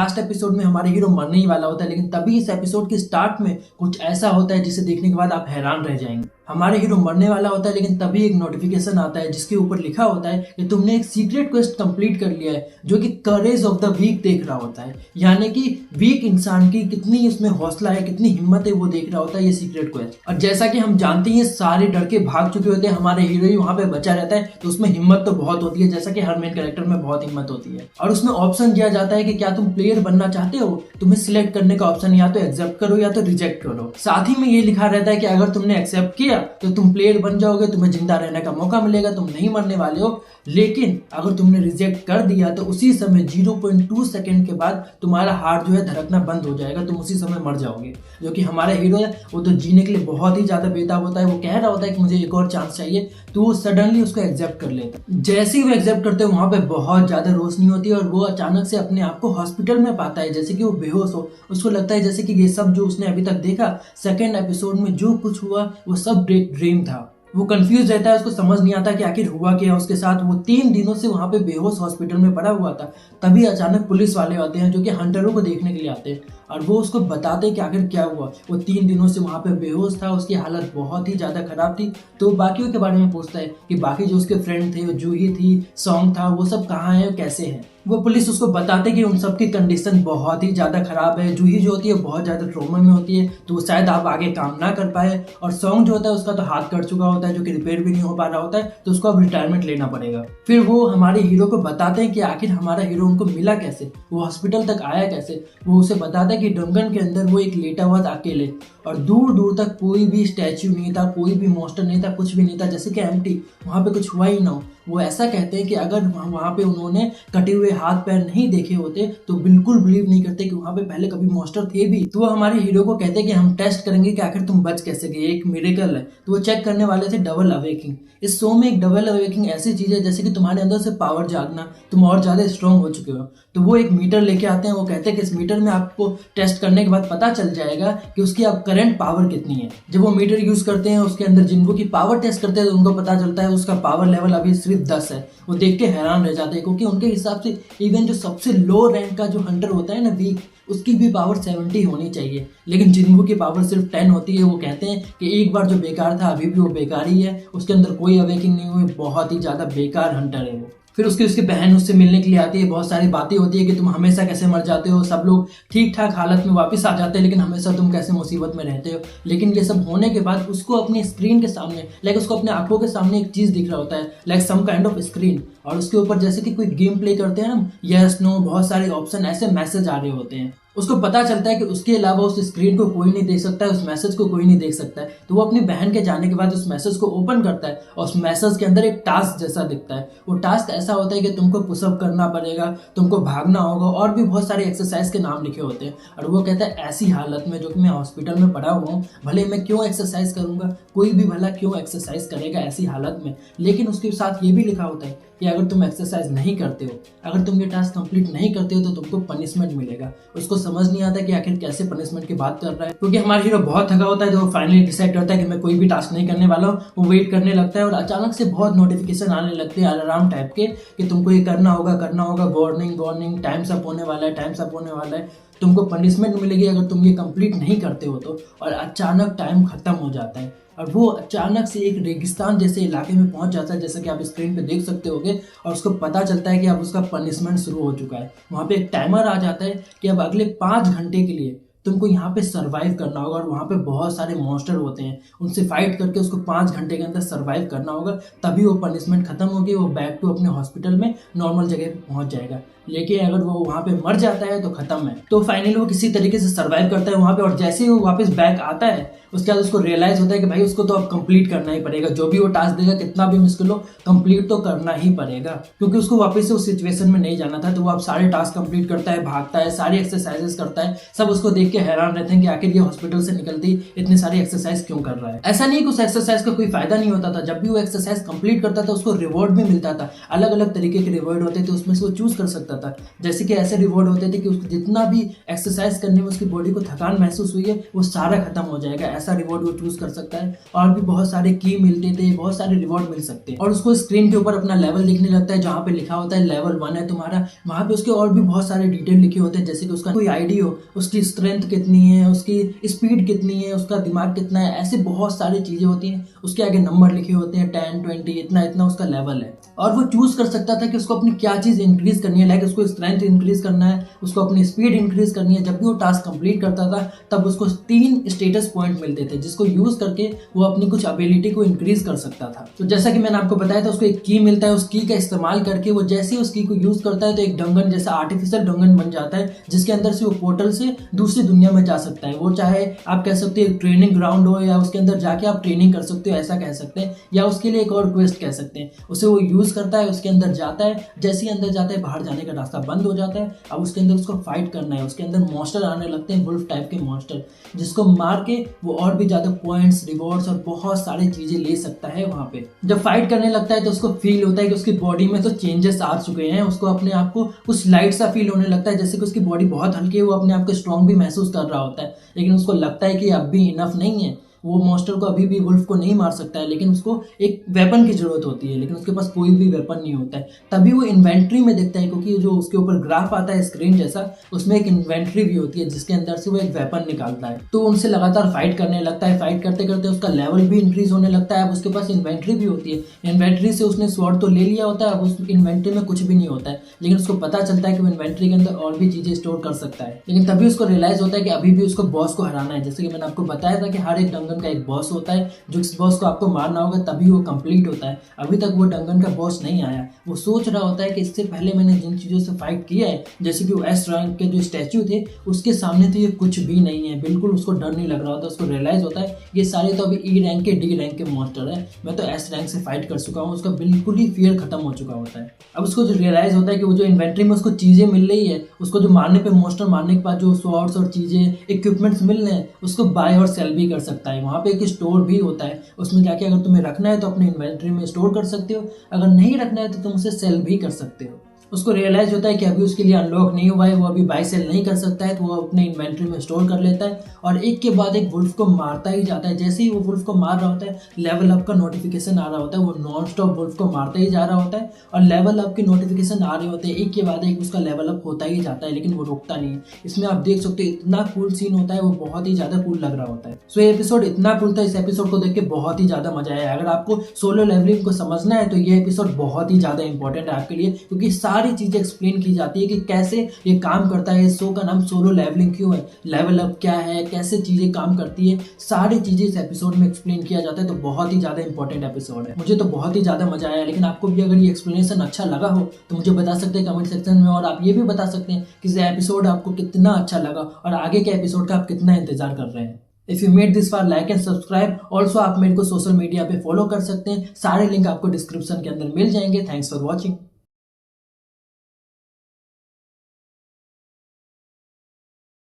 Last episode में हमारे hero मरने ही वाला होता है, लेकिन तभी इस एपिसोड के स्टार्ट में कुछ ऐसा होता है जिसे देखने के बाद आप हैरान रह जाएंगे। हमारे हीरो मरने वाला होता है, लेकिन तभी एक नोटिफिकेशन आता है जिसके ऊपर लिखा होता है कि तुमने एक सीक्रेट क्वेस्ट कंप्लीट कर लिया है, जो कि करेज ऑफ द वीक देख रहा होता है। यानी कि वीक इंसान की कितनी उसमें हौसला है, कितनी हिम्मत है, वो देख रहा होता है ये सीक्रेट क्वेस्ट। और जैसा कि हम जानते हैं सारे डर के भाग चुके होते हैं, हमारे हीरो ही वहां पे बचा रहता है, तो उसमें हिम्मत तो बहुत होती है, जैसा कि हर मेन कैरेक्टर में बहुत हिम्मत होती है। और उसमें ऑप्शन दिया जाता है कि क्या तुम प्लेयर बनना चाहते हो, तुम्हें सिलेक्ट करने का ऑप्शन या तो एक्सेप्ट करो या तो रिजेक्ट करो। साथ ही में ये लिखा रहता है कि अगर तुमने एक्सेप्ट किया तो तुम प्लेयर बन जाओगे, तुम्हें जिंदा रहने का मौका मिलेगा, तुम नहीं मरने वाले हो। लेकिन अगर तुमने रिजेक्ट कर दिया तो उसी समय 0.2 सेकंड के बाद तुम्हारा हार्ट जो है धड़कना बंद हो जाएगा, तुम उसी समय मर जाओगे। जो कि हमारा हीरो है वो तो जीने के लिए बहुत ही ज्यादा बेताब होता है, वो कह रहा होता है कि मुझे एक और चांस चाहिए, तो वो सडनली उसको एक्सेप्ट कर लेता है। जैसे ही वो एक्सेप्ट करते हैं वहां पे बहुत ज्यादा रोशनी होती है और वो अचानक से अपने आप को हॉस्पिटल में पाता है, जैसे कि वो बेहोश हो। उसको लगता है जैसे कि ये सब जो उसने अभी तक देखा सेकेंड एपिसोड में जो कुछ हुआ वो सब ड्रीम था। वो कंफ्यूज रहता है, उसको समझ नहीं आता कि आखिर हुआ क्या उसके साथ। वो 3 दिनों से वहां पे बेहोश हॉस्पिटल में पड़ा हुआ था। तभी अचानक पुलिस वाले आते हैं जो कि हंटरों को देखने के लिए आते हैं और वो उसको बताते हैं कि आखिर क्या हुआ। वो 3 दिनों से वहां पे बेहोश था, उसकी हालत बहुत ही ज्यादा खराब थी। तो बाकियों के बारे में पूछता है कि बाकी जो उसके फ्रेंड थे, जूही थी, सॉन्ग था, वो सब कहाँ है, कैसे है। वो पुलिस उसको बताते कि उन सब की कंडीशन बहुत ही ज्यादा खराब है। जूही जो होती है बहुत ज्यादा ट्रोमा में होती है, तो वो शायद आप आगे काम ना कर पाए। और सॉन्ग जो होता है उसका तो हाथ कट चुका होता है, जो कि रिपेयर भी नहीं हो पा रहा होता है, तो उसको अब रिटायरमेंट लेना पड़ेगा। फिर वो हमारे हीरो को बताते हैं कि आखिर हमारा हीरो उनको मिला कैसे, वो हॉस्पिटल तक आया कैसे। वो उसे बताता है कि डंगन के अंदर वो एक लेटा हुआ था अकेले, और दूर दूर तक कोई भी स्टैच्यू नहीं था, कोई भी मॉन्स्टर नहीं था, कुछ भी नहीं था, जैसे कि एम्प्टी, वहां पे कुछ हुआ ही ना हो। वो ऐसा कहते हैं कि अगर वहां पे उन्होंने कटे हुए हाथ पैर नहीं देखे होते तो बिल्कुल बिलीव नहीं करते कि वहां पे पहले कभी मॉन्स्टर थे भी। तो वो हमारे हीरो को कहते हैं कि हम टेस्ट करेंगे कि आखिर तुम बच कैसे गए, एक मिरेकल है। तो वो चेक करने वाले थे डबल अवेकिंग। इस शो में एक डबल अवेकिंग ऐसी चीज है जैसे कि तुम्हारे अंदर से पावर जागना, तुम और ज्यादा स्ट्रांग हो चुके हो। तो वो एक मीटर लेके आते हैं। वो कहते हैं कि इस मीटर में आपको टेस्ट करने के बाद पता चल जाएगा कि उसकी अब करंट पावर कितनी है। जब वो मीटर यूज करते हैं उसके अंदर जिनको की पावर टेस्ट करते हैं तो उनको पता चलता है उसका पावर लेवल अभी सिर्फ 10 है। वो देख के हैरान रह जाते हैं, क्योंकि उनके हिसाब से इवन जो सबसे लो रैंक का जो हंटर होता है ना वीक, उसकी भी पावर 70 होनी चाहिए, लेकिन जिन्हों की पावर सिर्फ 10 होती है। वो कहते हैं कि एक बार जो बेकार था अभी भी वो बेकार ही है, उसके अंदर कोई अवेकिंग नहीं हुई, बहुत ही ज्यादा बेकार हंटर है वो। फिर उसकी बहन उससे मिलने के लिए आती है, बहुत सारी बातें होती है कि तुम हमेशा कैसे मर जाते हो, सब लोग ठीक ठाक हालत में वापस आ जाते हैं, लेकिन हमेशा तुम कैसे मुसीबत में रहते हो। लेकिन ये सब होने के बाद उसको अपनी स्क्रीन के सामने, लाइक उसको अपने आंखों के सामने एक चीज दिख रहा होता है, like some kind of screen, और उसके ऊपर जैसे कि कोई गेम प्ले करते हैं ना, यस नो, बहुत सारे ऑप्शन ऐसे मैसेज आ रहे होते हैं। उसको पता चलता है कि उसके अलावा उस स्क्रीन को कोई नहीं देख सकता है, उस मैसेज को कोई नहीं देख सकता है। तो वो अपनी बहन के जाने के बाद उस मैसेज को ओपन करता है और उस मैसेज के अंदर एक टास्क जैसा दिखता है। वो टास्क ऐसा होता है कि तुमको पुशअप करना पड़ेगा, तुमको भागना होगा, और भी बहुत सारे एक्सरसाइज के नाम लिखे होते हैं। और वो कहता है ऐसी हालत में जो कि मैं हॉस्पिटल में पड़ा हुआ हूँ, भले मैं क्यों एक्सरसाइज करूंगा, कोई भी भला क्यों एक्सरसाइज करेगा ऐसी हालत में। लेकिन उसके साथ ये भी लिखा होता है कि अगर तुम एक्सरसाइज नहीं करते हो, अगर तुम ये टास्क कंप्लीट नहीं करते हो, तो तुमको पनिशमेंट मिलेगा। उसको समझ नहीं आता कि आखिर कैसे पनिशमेंट की बात कर रहा है, क्योंकि हमारा हीरो बहुत थका होता है। तो वो फाइनली डिसाइड करता है कि मैं कोई भी टास्क नहीं करने वाला हूँ। वो वेट करने लगता है और अचानक से बहुत नोटिफिकेशन आने लगते हैं अलार्म टाइप के कि तुमको ये करना होगा, वार्निंग वार्निंग, टाइम्स अप होने वाला है, टाइम्स अप होने वाला है, तुमको पनिशमेंट मिलेगी अगर तुम ये कंप्लीट नहीं करते हो तो। और अचानक टाइम खत्म हो जाता है और वो अचानक से एक रेगिस्तान जैसे इलाके में पहुंच जाता है, जैसा कि आप स्क्रीन पे देख सकते होगे। और उसको पता चलता है कि अब उसका पनिशमेंट शुरू हो चुका है। वहां पे एक टाइमर आ जाता है कि अब अगले 5 घंटे के लिए तुमको यहाँ पे सरवाइव करना होगा। और वहाँ पे बहुत सारे मॉन्स्टर होते हैं, उनसे फाइट करके उसको 5 घंटे के अंदर सरवाइव करना होगा, तभी वो पनिशमेंट खत्म होगी, वो बैक टू अपने हॉस्पिटल में नॉर्मल जगह पे पहुंच जाएगा। लेकिन अगर वो वहाँ पे मर जाता है तो खत्म है। तो फाइनली वो किसी तरीके से सरवाइव करता है वहाँ पे, और जैसे ही वो वापस बैक आता है उसके बाद उसको रियलाइज होता है कि भाई उसको तो अब कंप्लीट करना ही पड़ेगा, जो भी वो टास्क देगा कितना भी मुश्किल हो कंप्लीट तो करना ही पड़ेगा, क्योंकि उसको वापस से उस सिचुएशन में नहीं जाना था। तो वो अब सारे टास्क कंप्लीट करता है, भागता है, सारी एक्सरसाइजेस करता है। सब उसको देख के हैरान रहते हैं कि आखिर ये हॉस्पिटल से निकलती इतनी सारी एक्सरसाइज क्यों कर रहा है। ऐसा नहीं कि उस एक्सरसाइज का कोई फायदा नहीं होता था, जब भी वो एक्सरसाइज कंप्लीट करता था उसको रिवॉर्ड भी मिलता था। अलग अलग तरीके के रिवॉर्ड होते थे, उसमें से वो चूज कर सकता सकता था। जैसे कि ऐसे रिवॉर्ड होते थे कि उसको जितना भी एक्सरसाइज करने में उसकी बॉडी को थकान महसूस हुई है वो सारा खत्म हो जाएगा, ऐसा रिवॉर्ड वो चूज कर सकता है। और भी बहुत सारे की मिलते थे, बहुत सारे रिवॉर्ड मिल सकते हैं। और उसको स्क्रीन के ऊपर अपना लेवल दिखने लगता है, जहाँ पे लिखा होता है लेवल 1 है तुम्हारा, वहाँ पे उसके और भी बहुत सारे डिटेल लिखे होते हैं, जैसे कि उसका कोई आईडी हो, उसकी स्ट्रेंथ कितनी है, उसकी स्पीड कितनी है, उसका दिमाग कितना है, ऐसे बहुत सारी चीजें होती हैं। उसके आगे नंबर लिखे होते हैं 10, 20, इतना इतना उसका लेवल है। और वो चूज कर सकता था कि उसको अपनी क्या चीज इंक्रीज करनी है, लाइक उसको स्ट्रेंथ इंक्रीज करना है, उसको अपनी स्पीड इंक्रीज करनी है। जब भी वो टास्क कंप्लीट करता था तब उसको 3 स्टेटस पॉइंट मिलते थे, जिसको यूज करके वो अपनी कुछ एबिलिटी को इंक्रीज कर सकता था। तो जैसा कि मैंने आपको बताया था, उसको एक की मिलता है, उस की का इस्तेमाल करके वो जैसे ही उस की को यूज करता है तो एक डंगन जैसा आर्टिफिशियल डंगन बन जाता है, जिसके अंदर से वो पोर्टल से दूसरी दुनिया में जा सकता है। वो चाहे आप कह सकते हैं ट्रेनिंग ग्राउंड हो, या उसके अंदर जाके आप ट्रेनिंग कर सकते हो, ऐसा कह सकते हैं, या उसके लिए एक और क्वेस्ट कह सकते हैं। उसे वो यूज करता है, उसके अंदर जाता है, जैसे ही अंदर जाता है बाहर जाने का रास्ता बंद हो जाता है। अब उसके अंदर उसको फाइट करना है, उसके अंदर मॉन्स्टर आने लगते हैं, वुल्फ टाइप के मॉन्स्टर, जिसको मार के वो और भी ज्यादा पॉइंट्स, रिवॉर्ड्स और बहुत सारी चीजें ले सकता है। वहां पे जब फाइट करने लगता है तो उसको फील होता है कि उसकी बॉडी में तो चेंजेस आ चुके हैं। उसको अपने आप को कुछ लाइट सा फील होने लगता है, जैसे कि उसकी बॉडी बहुत हल्की है, वो अपने आप को स्ट्रॉन्ग भी महसूस कर रहा होता है। लेकिन उसको लगता है कि अब भी इनफ नहीं है, वो मॉन्स्टर को अभी भी वुल्फ को नहीं मार सकता है, लेकिन उसको एक वेपन की जरूरत होती है, लेकिन उसके पास कोई भी वेपन नहीं होता है। तभी वो इन्वेंट्री में देखता है, क्योंकि जो उसके ऊपर ग्राफ आता है स्क्रीन जैसा, उसमें एक इन्वेंट्री भी होती है जिसके अंदर से वो एक वेपन निकालता है। तो उनसे लगातार फाइट करने लगता है, फाइट करते करते उसका लेवल भी इंक्रीज होने लगता है। अब उसके पास इन्वेंट्री भी होती है, इन्वेंट्री से उसने स्वॉर्ड तो ले लिया होता है, अब उस इन्वेंट्री में कुछ भी नहीं होता है, लेकिन उसको पता चलता है कि वो इन्वेंट्री के अंदर और भी चीजें स्टोर कर सकता है। लेकिन तभी उसको रियलाइज होता है कि अभी भी उसको बॉस को हराना है। जैसे कि मैंने आपको बताया था कि हर एक डंगन का एक बॉस होता है, जो इस बॉस को आपको मारना होगा तभी वो कंप्लीट होता है। अभी तक वो डंगन का बॉस नहीं आया। वो सोच रहा होता है कि इससे पहले मैंने जिन चीजों से फाइट किया है, जैसे कि वो एस रैंक के जो स्टैच्यू थे, उसके सामने तो ये कुछ भी नहीं है, बिल्कुल उसको डर नहीं लग रहा होता। उसको रियलाइज होता है ये सारे तो अभी ई रैंक के, डी रैंक के मॉन्स्टर है, मैं तो एस रैंक से फाइट कर चुका हूँ। उसका बिल्कुल ही फियर खत्म हो चुका होता है। अब उसको जो रियलाइज होता है कि वो जो इन्वेंट्री में उसको चीजें मिल रही है, उसको जो मारने पे, मॉन्स्टर मारने के बाद जो स्वॉर्ड्स और चीजें, इक्विपमेंट्स मिल रहे हैं, उसको बाय और सेल भी कर सकता है। वहां पे एक स्टोर भी होता है, उसमें जाके अगर तुम्हें रखना है तो अपने इन्वेंट्री में स्टोर कर सकते हो, अगर नहीं रखना है तो तुम उसे सेल भी कर सकते हो। उसको रियलाइज होता है कि अभी उसके लिए अनलॉक नहीं हुआ है, वो अभी बाय सेल नहीं कर सकता है, तो वो अपने इन्वेंट्री में स्टोर कर लेता है और एक के बाद एक वुल्फ को मारता ही जाता है। जैसे ही वो वुल्फ को मार रहा होता है, लेवल अप का नोटिफिकेशन आ रहा होता है, वो नॉन स्टॉप वुल्फ को मारता ही जा रहा होता है और लेवल अप के नोटिफिकेशन आ रहे होते हैं, एक के बाद एक उसका लेवल अप होता ही जाता है, लेकिन वो रुकता नहीं है। इसमें आप देख सकते हो इतना कूल सीन होता है, वो बहुत ही ज्यादा कूल लग रहा होता है। सो ये एपिसोड इतना कूल था, इस एपिसोड को देख के बहुत ही ज्यादा मजा आया। अगर आपको सोलो लेवलिंग को समझना है तो ये एपिसोड बहुत ही ज्यादा इंपॉर्टेंट है आपके लिए, क्योंकि सारी चीजें एक्सप्लेन की जाती है कि कैसे ये काम करता है। इस शो का नाम सोलो लेवलिंग क्यों है, लेवल अप क्या है, कैसे चीजें काम करती है, सारी चीजें इस एपिसोड में एक्सप्लेन किया जाता है। तो बहुत ही ज्यादा इंपॉर्टेंट एपिसोड है, मुझे तो बहुत ही ज्यादा मजा आया। लेकिन आपको भी अगर ये एक्सप्लेनेशन अच्छा लगा हो तो मुझे बता सकते हैं कमेंट सेक्शन में, और आप ये भी बता सकते हैं कि ये एपिसोड आपको कितना अच्छा लगा और आगे के एपिसोड का आप कितना इंतजार कर रहे हैं। If you made this for, like and subscribe. Also आप मेरे को सोशल मीडिया पे फॉलो कर सकते हैं, सारे लिंक आपको डिस्क्रिप्शन के अंदर मिल जाएंगे। Thanks for watching.